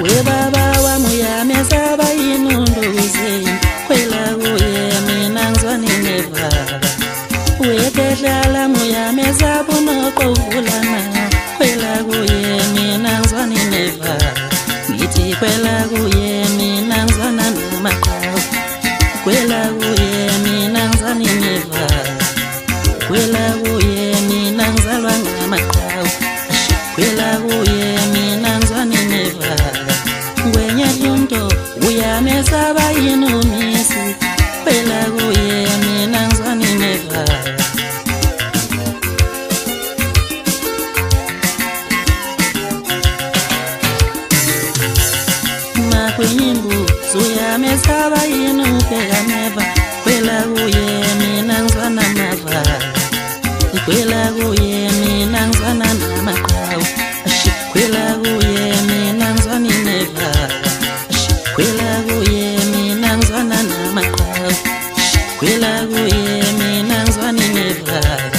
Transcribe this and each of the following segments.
We baba wa muyame saba inunduze kwela uye mina ngzwani nebaba we kedlala muyame saba nokuvulana kwela uye mina ngzwani nebaba ngithi kwela uye mina ngzwana namaqhawe kwela uye mina ngzwani nebaba kwela uye mina ngzalwa ngamaqhawe kwela uye mina ngzwani nebaba Ngwenya junto uyame saba inomisi kwela kuye mina ngzwani nebaba Makwenyimbu uyame saba inupeka neva kwela kuye mina ngzwana mava kwela kuye mina ngzwana namaqhawe kwela kuye mina ngzwani nebaba kwela kuye mina ngzwana namaqhawe kwela kuye mina ngzwani nebaba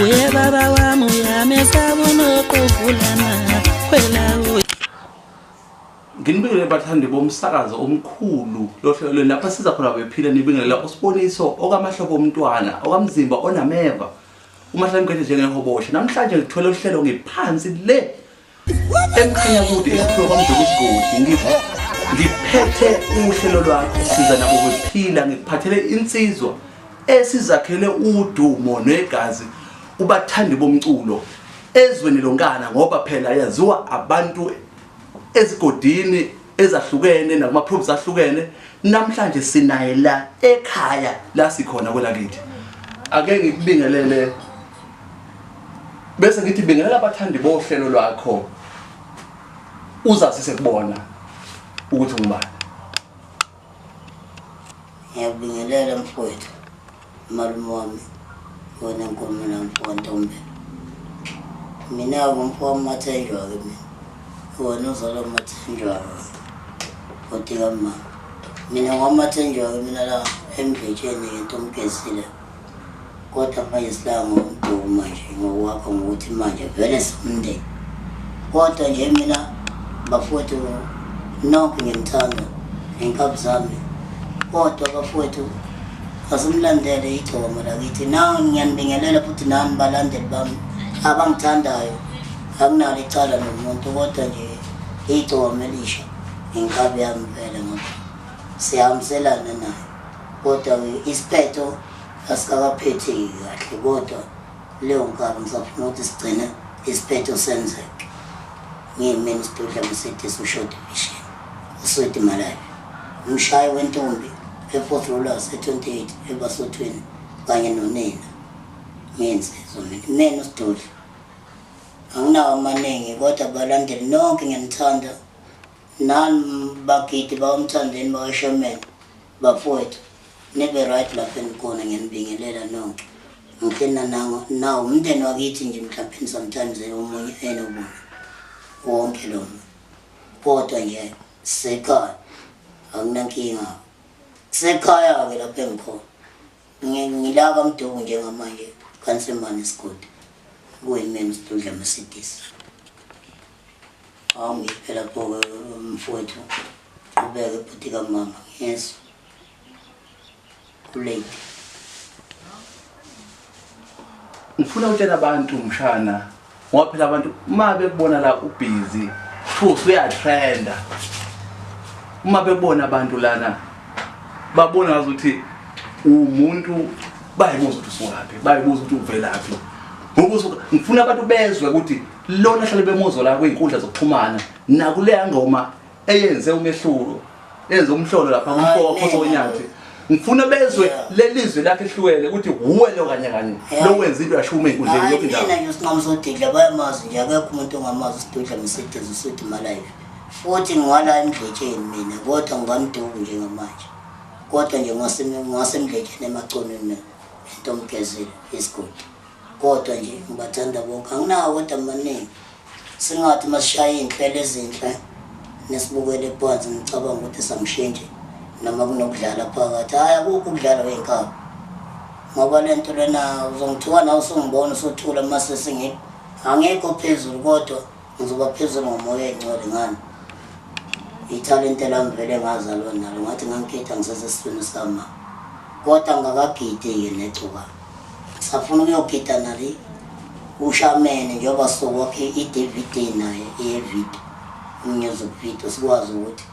we baba wami uyame saba nokuvulana kwela kuye Nginibingelela bathandi bomsakazo omkhulu lohlelo lapha siza khona bephila nibingelela usiboniso okamahlobo omntwana okamzimba onameva uMahlangu njengehoboshe namhlanje ngithwele uhlelo ngephansi le emkhanya kude eprogram zokusigodi ngiphethe uhlelo lwakho siza nabo bephila ngiphathele insizwa esizakhele udumo negazi ubathandi bomculo ezweni lonkana ngoba phela yaziwa abantu ezigodini ezahlukene nakuma-props ahlukene namhlanje sinaye la ekhaya la sikhona kwelakithi ake ngikubingelele bese ngithi bingelela abathandi bohlelo lwakho uzasise kubona ukuthi ngubani Ngiyabingelela mfowethu malume wami wona nkomo namfontombe mina ngumfowabo Mathenjwa ke mina wona uzalo Mathenjwa otika mama mina ngwamathenjwa ke mina la emdletsheni ngentomkezile kodwa manje silango uMdumo manje ngokwakho ngokuthi manje vele simndeni kodwa nje mina bafowethu nonke ngimthanda ngenkabi zami kodwa bafowethu asimlandele igcoma lakithi nawe ngiyanibingelela futhi nami balandeli bami abangithandayo akunalo icala nomuntu kodwa nje igcoma elisha ngenkabi yami vele ngoba siyahambiselana naye kodwa isiphetho asikakaphethi kahle kodwa leyo nkabi ngisafuna ukuthi sigcine isiphetho senzeke ngiyimeni Sidudla Msitisi uShort Vision uSweet Malawi umshayi wentombi eFort Rollers e28 eBasothweni kanye nonina ngiyensizwa mina uSidudla anginawo amaningi kodwa balandeli nonke ngiyanithanda nani bagidi bawumthandeni bawashaman bafowethu nibe right lapha enikhona ngiyanibingelela nonke ngihlena nawo umndeni wakithi nje mhlawumbe sometimes omunye enobona wonke lo kodwa nje sekhaya akunankinga sekhaya ke lapha engikhona ngilaka Mdumo njengamanje kansemane isigodi kuyimeni Sidudla Msitisi phela pho mfowethu ubeke futhi kamama yes kulate ngifuna ukutshela abantu mshana ngoba phela abantu uma bebona la ubusy futhi uyatrenda uma bebona abantu lana babona ukuthi umuntu bayibuza ukuthi usungaphi bayibuza ukuthi uvelaphi ngokuthi ngifuna abantu bezwe ukuthi lona hlale bemozola kwezinkundla zokuxhumana nakuleya ngoma eyenze umehluko yenze umhlolo lapha kumfoko wakho sonyathi ngifuna bezwe lelizwe lakhe ehlukene ukuthi uwe lo kanye kanye lo wenza into yashuma enkundleni yonke indawo mina nje singamsodidla bayamazi nje akekho umuntu ongamazi Sidudla Msitisi uSweet Malawi futhi ngwala emdletsheni mina kodwa ngamduku njengamanje kodwa nje ngasemdletsheni emaconweni entomkezile isigodi kodwa nje ngibathanda bonke anginawo kodwa amaningi singathi masishaya inhlelo ezinhle nesibukele phansi ngicabanga ukuthi samshintshe noma kunokudlala phakathi hayi akukho ukudlala wenkaba ngoba lento lena uzongithiwa nawe usungibona usothula mase singi angekho phezulu kodwa ngizoba phezulu ngomoya engcwele ngani italente lami vele ngazalwa nalo ngathi ngangikhetha ngisesesifuni sama kodwa ngakagide necuba safuna ukuyogida nali ushamene njengoba sokwakhe iDVD naye eyevideo umnyezo video sikwazi ukuthi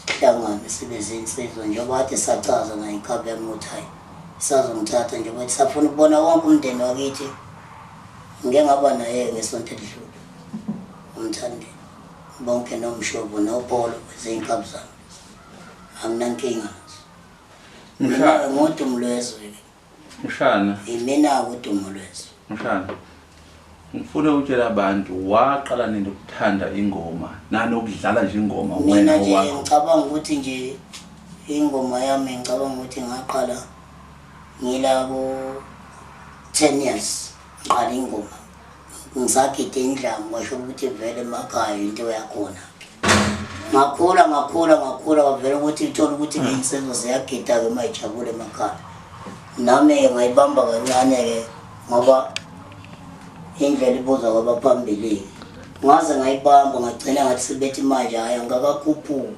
sihlangane sibe zinsizwa njengoba kade sachaza ngayo ikhaba yamuthayi sazongithatha njengoba ukuthi safuna ukubona wonke umndeni wakithi ngeke ngaba naye ngesonto edlule umthandi bonke nomshobo noPolo zezinkaba zami anginankinga mina ngudumulwezwe Mshana imina ngudumulwezwe Mshana ngifuna ukutshela abantu waqala nini ukuthanda ingoma nanokudlala nje ingoma wena nje ngicabanga ukuthi nje ingoma yami ngicabanga ukuthi ngaqala ngila ku 10 years ngqala ingoma ngisagide indlamu washo ukuthi vele emakhaya into yakhona ngakhula wavela ukuthi ithola ukuthi ngisenzo ziyagida ke mayijabule emakhaya nami ngayibamba kancane ke ngoba indlela ibuza kwabaphambili ngaze ngayibamba ngagcina ngathi sibethi manje hayi ngakakhuphuka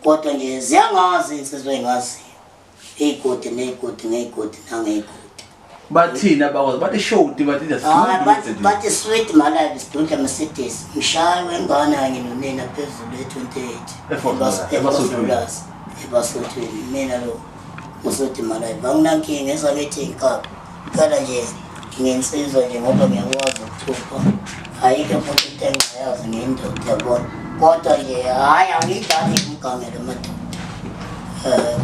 kodwa nje ziyangazi insizwe engazi igodi ngegodi nangegodi bathina bakwazi bathi showti bathi sweet my life sidudla Mercedes mshaye wengane kanye nonina phezulu e28 ebasothweni mina lo usothi my life anginankinga ezakethi inkaba kala nje ngensizwa nje ngoba ngiyakwazi ukuthupha ayike futhi engayazi ngendoda yabona kodwa nje hayi angidlali umgangelo madoda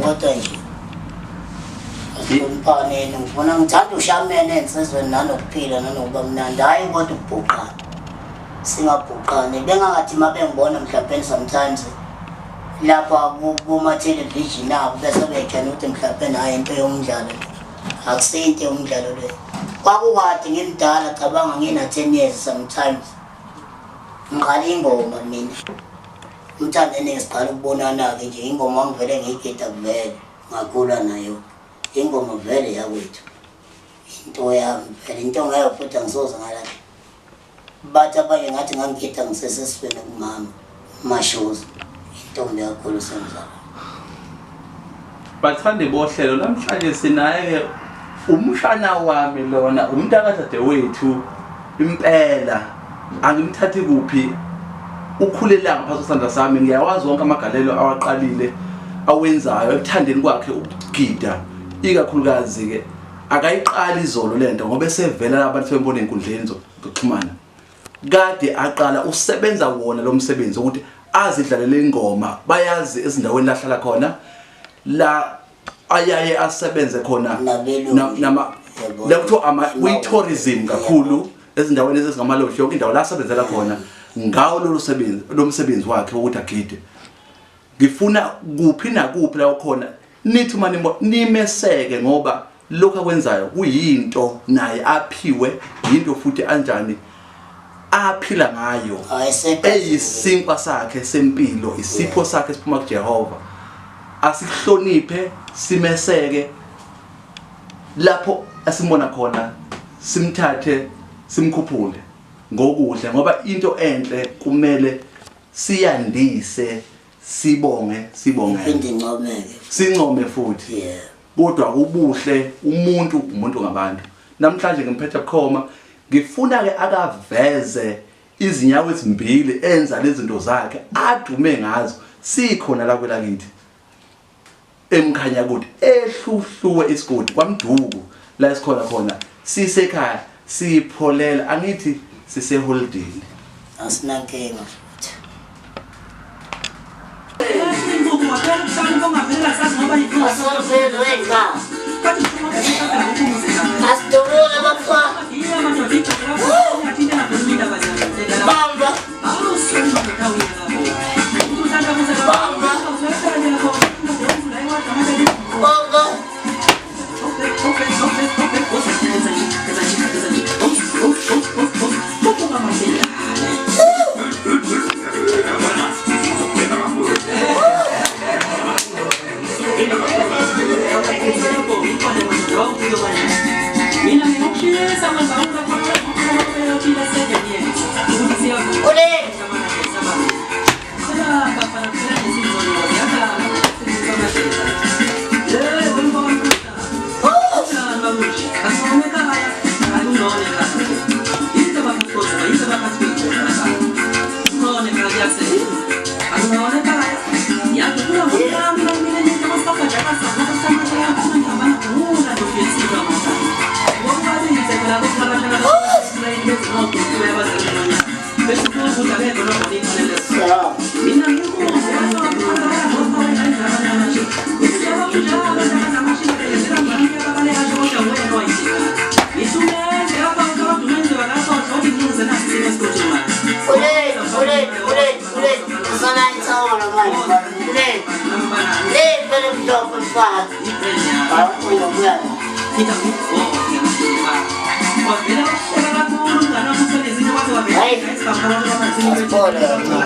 kodwa nje asimpane ngifuna ngithanda ushamene ensizweni nanokuphila nanokuba mnandi hayi kodwa ukubhuqana singabhuqani bengangathi mabengibona mhlawumbe sometimes lapha kuma television abo bese bejana ukuthi mhlawumbe hayi into yomdlalo akusente umdlalo lo kwakukade ngimdala cabanga ngina 10 years sometimes ngiqala ingoma mina umthandene ngisiqala ukubonana ke nje ingoma ngivele ngiyigida vele ngakhula nayo ingoma vele yakwethu into yami vele into ngayo futhi angisoze ngala bathi abanye ngathi ngangigida ngisesesifeni kumama mashozi into yakhulu senza bathande bohlelo namhlanje sinaye umshana wami lona umntakadade wethu impela angimthathi kuphi ukhulela ngaphansi kwesandla sami ngiyawazi wonke amagalelo awaqalile awenzayo ekuthandeni kwakhe ukugida ikakhulukazi ke akayiqali izolo lento ngoba esevela abantu sebebona inkundleni zokuxhumana kade aqala usebenza wona lo msebenzi ukuthi azidlalele ingoma bayazi ezindaweni lahlala khona la ayaye asebenze khona nama la kuthiwa ama tourism kakhulu ezindaweni ezingamalodge yonke indawo la asebenzela khona ngawo lo msebenzi wakhe ukuthi agide ngifuna kuphi nakuphi la khona nithi manje nimeseke ngoba lokho akwenzayo kuyinto naye aphiwe into futhi anjani aphila ngayo eyisinkwa sakhe sempilo isipho sakhe siphuma kuJehova asihloniphe simeseke lapho asimona khona simthathe simkhuphule ngokuhle ngoba into enhle kumele siyandise sibonge sincome futhi kodwa kubuhle umuntu ngabantu namhlanje ngimphethe bukhoma ngifuna ke akaveze izinyawo ezimbili enza lezi zinto zakhe adume ngazo sikhona la kwelakithi emkhanya ukuthi ehluhluwe isigodi kwamduku la esikhona khona sisekhaya sipholela angithi sise holiday asinankinga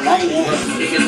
Hey,